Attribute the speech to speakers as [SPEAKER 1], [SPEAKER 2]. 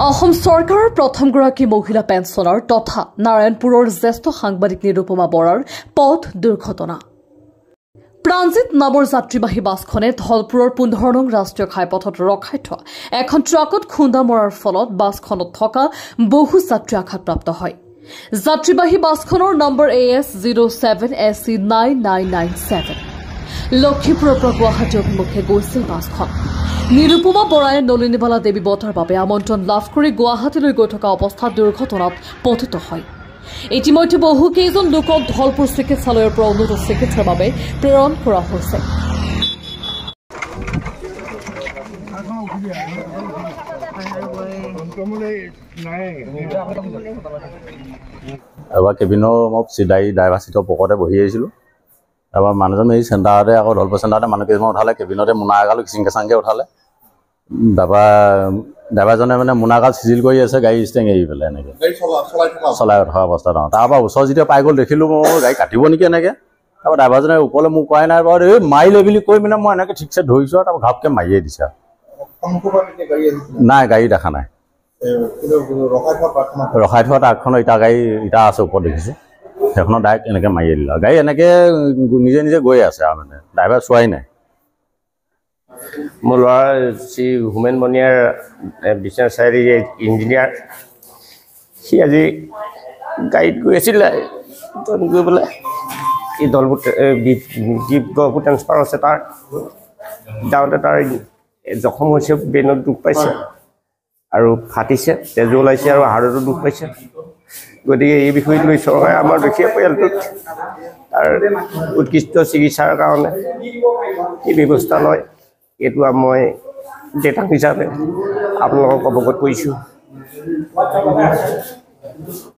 [SPEAKER 1] অসম চৰকাৰৰ প্ৰথমগৰাকী মহিলা পেঞ্চনাৰ তথা নাৰায়ণপুৰৰ জ্যেষ্ঠ সাংবাদিক নিৰুপমা বৰাৰ পথ দুৰ্ঘটনা। প্ৰাঞ্জিত নামৰ যাত্ৰীবাহী বাছখনে ধলপুৰৰ 15 নং ৰাষ্ট্ৰীয় ঘাইপথত ৰখাই থোৱা এখন ট্ৰাকত খুন্দা মৰাৰ ফলত বাছখনত থকা বহু যাত্ৰী আঘাতপ্ৰাপ্ত হয়। যাত্ৰীবাহী বাছখনৰ নম্বৰ AS 07SC9997 লক্ষীপুৰৰ পৰা গুৱাহাটী অভিমুখে গৈছিল বাছখন। নিৰুপমা বৰাই নলিনীবালা দেৱী বঁটাৰ বাবে আমন্ত্ৰণ লাভ কৰি গুৱাহাটীলৈ গৈ থকা অৱস্থাত দুৰ্ঘটনাত পতিত হয়। ইতিমধ্যে বহুকেইজন লোকক ধলপুৰ চিকিৎসালয়ৰ পৰা উন্নত চিকিৎসাৰ বাবে প্ৰেৰণ কৰা হৈছে।
[SPEAKER 2] এবাৰ কেবিনৰ মই চিধাই ড্ৰাইভাৰ চিটৰ পকতে বহি আহিছিলোঁ। এবাৰ মানুহজন এই চেণ্টাৰতে আকৌ ধলপুৰ চেণ্টাৰতে মানুহ কেইজনমান উঠালে, কেবিনতে মোনা এগাল কিচিং কেঁচাংকৈ উঠালে। তাৰপৰা ড্ৰাইভাৰজনে মানে মোনাগাল চিজিল কৰি আছে, গাড়ী ষ্টেং এৰি পেলাই এনেকৈ চলাই উঠা অৱস্থাত। তাৰপৰা ওচৰ যেতিয়া পাই গ'ল দেখিলোঁ মই গাড়ী কাটিব নেকি এনেকৈ। তাৰপৰা ড্ৰাইভাৰজনে ওপৰলৈ মোক কোৱাই নাই বাৰু, এই মাৰিলে বুলি কৈ মানে মই এনেকৈ ঠিকছে ধৰিছোঁ আৰু তাৰপৰা ঘাপকৈ মাৰিয়ে দিছে। নাই গাড়ী দেখা নাই, ৰখাই থোৱা ট্ৰাকখনৰ ইটা আছে ওপৰত দেখিছোঁ, সেইখনৰ ডাইৰেক্ট এনেকৈ মাৰিয়ে দিলে। গাড়ী এনেকৈ নিজে নিজে গৈ আছে আৰু মানে ড্ৰাইভাৰ চোৱাই নাই।
[SPEAKER 3] মোৰ ল'ৰা শ্ৰী হোমেন বনিয়াৰ বিশ্বনাথ চাৰিআলি ইঞ্জিনিয়াৰ, সি আজি গাড়ীত গৈ আছিলে, গৈ পেলাই এই ধলপুৰ গহপুৰ ট্ৰেন্সফাৰ আছে, তাৰ যাওঁতে তাৰ জখম হৈছে, ব্ৰেইনত দুখ পাইছে আৰু ফাটিছে, তেজো ওলাইছে আৰু হাড়তো দুখ পাইছে। গতিকে এই বিষয়ত লৈ চৰকাৰে আমাৰ দুখীয়া পৰিয়ালটোত তাৰ উৎকৃষ্ট চিকিৎসাৰ কাৰণে কি ব্যৱস্থা লয়, এইটো মই দেউতাক হিচাপে আপোনালোকক অৱগত কৰিছোঁ।